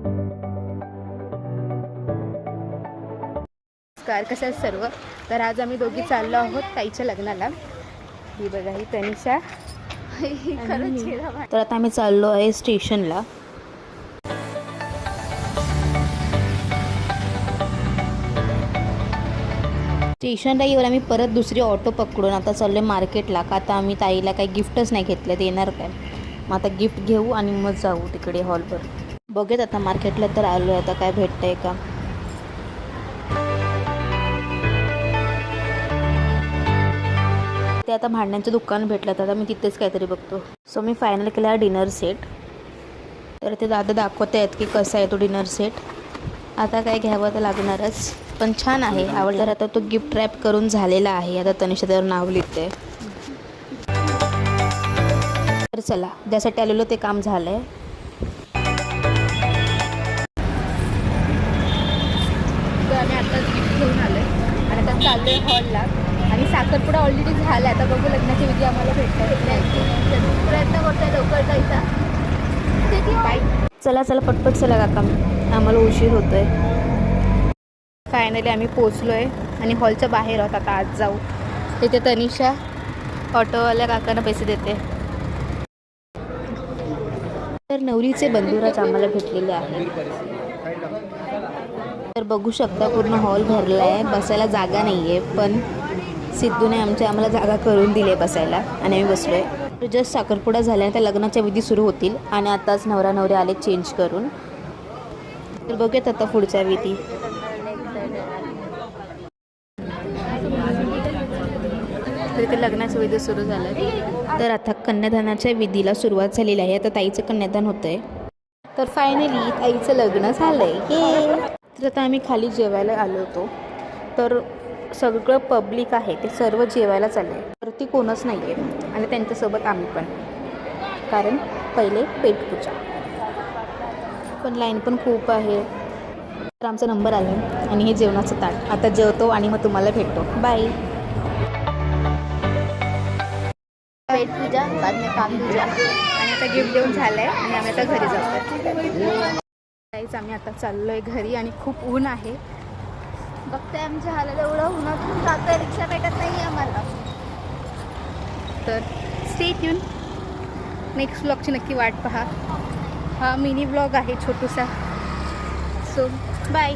नमस्कार, कशा आहेत सर्व. तर आज आम्ही दोघी चाललो आहोत ताईच्या लग्नाला. ही बघा, ही तनिषा. तर आता आम्ही चाललो आहे स्टेशनला. स्टेशनला येऊन आम्ही परत दुसरी ऑटो पकडून आता चाललो आहे मार्केटला. का आता आम्ही ताईला काही गिफ्टच नाही घेतलं, देणार काय. मग आता गिफ्ट घेऊ आणि मग जाऊ तिकडे हॉलवर. बघूयात आता मार्केटला तर आलो आहे, आता काय भेटतंय का. ते आता भांड्यांचं दुकान भेटलं, आता मी तिथेच काहीतरी बघतो. सो मी फायनल केला डिनर सेट. तर ते दादा दाखवत आहेत की कसा आहे तो डिनर सेट. आता काय घ्यावं तर लागणारच, पण छान आहे, आवडलं. आता तो गिफ्ट रॅप करून झालेला आहे. आता तनिषा त्यावर नाव लिहिते. तर चला, ज्यासाठी आलेलो ते काम झालं आहे. तर आम्ही आता गिफ्ट घेऊन आलो आहे आणि आता चाललो आहे हॉलला. आणि साखरपुडा ऑलरेडी झाला आहे. आता बघू लग्नाची विधी आम्हाला भेटतात. प्रयत्न करतोय लवकर जायचा. बाय. चला चला पटपट चला काका, आम्हाला उशीर होतोय. फायनली आम्ही पोचलो आहे आणि हॉलच्या बाहेर आहोत. आता आज जाऊ. तिथे तनिषा ऑटोवाल्या काकांना पैसे देते. तर नवरीचे बंधुराज आम्हाला भेटलेले आहे. तर बघू शकता पूर्ण हॉल भरला आहे, बसायला जागा नाही आहे. पण सिद्धूने आम्हाला जागा करून दिली आहे बसायला आणि आम्ही बसलो आहे. जस्ट साखरपुडा झाला आहे, त्या लग्नाच्या विधी सुरू होतील आणि आताच नवरा नवरी आले चेंज करून. तर बघूयात आता पुढच्या विधी. तर इथे लग्नाच्या विधी सुरू झाल्या. तर आता कन्यादानाच्या विधीला सुरुवात झालेली आहे. आता ताईचं कन्यादान होतं आहे. तर फायनली ताईचं लग्न झालं आहे. तर आता आम्ही खाली जेवायला आलो होतो. तर सगळं पब्लिक आहे, ते सर्व जेवायला चालले. वरती कोणच नाही आहे आणि त्यांच्यासोबत आम्ही पण, कारण पहिले पेटपूजा. पण लाईन पण खूप आहे. तर आमचा नंबर आला आणि हे जेवणाचं ताट. आता जेवतो आणि मग तुम्हाला भेटतो. बाय. पेटपूजा बाद में काम पूजा. आणि आता गिफ्ट देऊन झालं आहे आणि आम्ही आता घरी जातो. काहीच आम्ही आता चाललो आहे घरी आणि खूप ऊन आहे. बघते आमच्या हालाला, एवढं उन्हातून जातोय, रिक्षा भेटत नाही आहे आम्हाला. तर स्टे ट्यून, नेक्स्ट व्लॉगची नक्की वाट पहा. हा मिनी व्लॉग आहे छोटूसा. So bye.